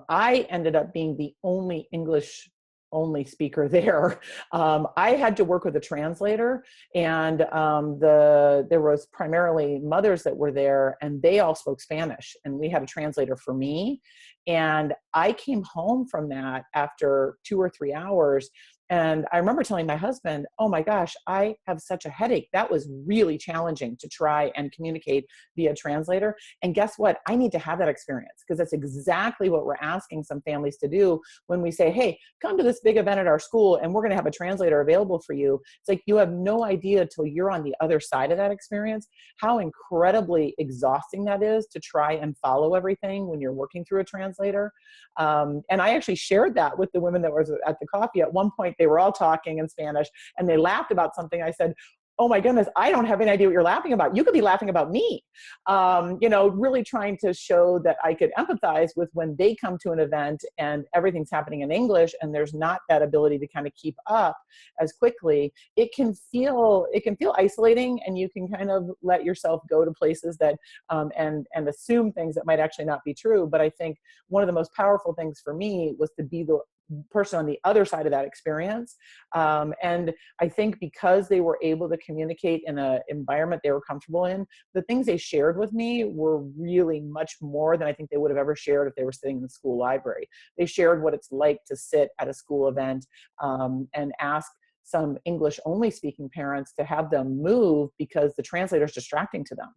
I ended up being the only English only speaker there. I had to work with a translator, and there was primarily mothers that were there, and they all spoke Spanish, and we had a translator for me. And I came home from that after 2 or 3 hours. And I remember telling my husband, oh my gosh, I have such a headache. That was really challenging to try and communicate via translator. And guess what? I need to have that experience, because that's exactly what we're asking some families to do when we say, hey, come to this big event at our school and we're going to have a translator available for you. It's like, you have no idea till you're on the other side of that experience, how incredibly exhausting that is to try and follow everything when you're working through a translator. And I actually shared that with the women that was at the coffee. At one point, they were all talking in Spanish and they laughed about something. I said, oh my goodness, I don't have any idea what you're laughing about. You could be laughing about me. Really trying to show that I could empathize with when they come to an event and everything's happening in English and there's not that ability to kind of keep up as quickly. It can feel isolating, and you can kind of let yourself go to places that and assume things that might actually not be true. But I think one of the most powerful things for me was to be the person on the other side of that experience. And I think because they were able to communicate in an environment they were comfortable in, the things they shared with me were really much more than I think they would have ever shared if they were sitting in the school library. They shared what it's like to sit at a school event and ask some English only speaking parents to have them move because the translator is distracting to them.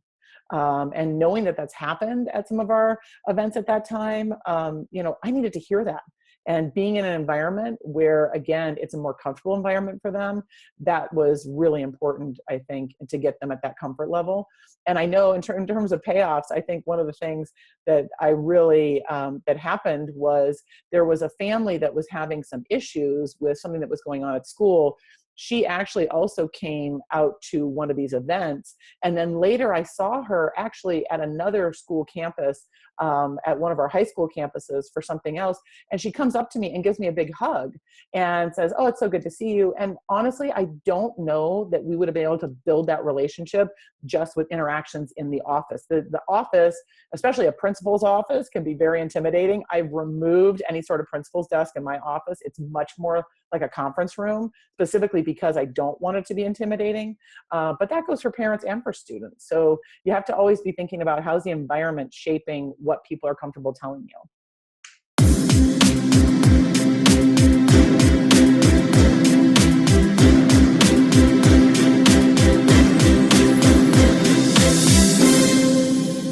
And knowing that that's happened at some of our events at that time, I needed to hear that. And being in an environment where, again, it's a more comfortable environment for them, that was really important, I think, to get them at that comfort level. And I know in terms of payoffs, I think one of the things that I really, that happened was there was a family that was having some issues with something that was going on at school. She actually also came out to one of these events. And then later I saw her actually at another school campus, at one of our high school campuses for something else. And she comes up to me and gives me a big hug and says, oh, it's so good to see you. And honestly, I don't know that we would have been able to build that relationship just with interactions in the office. The office, especially a principal's office, can be very intimidating. I've removed any sort of principal's desk in my office. It's much more like a conference room, specifically because I don't want it to be intimidating. But that goes for parents and for students. So you have to always be thinking about how's the environment shaping what people are comfortable telling you.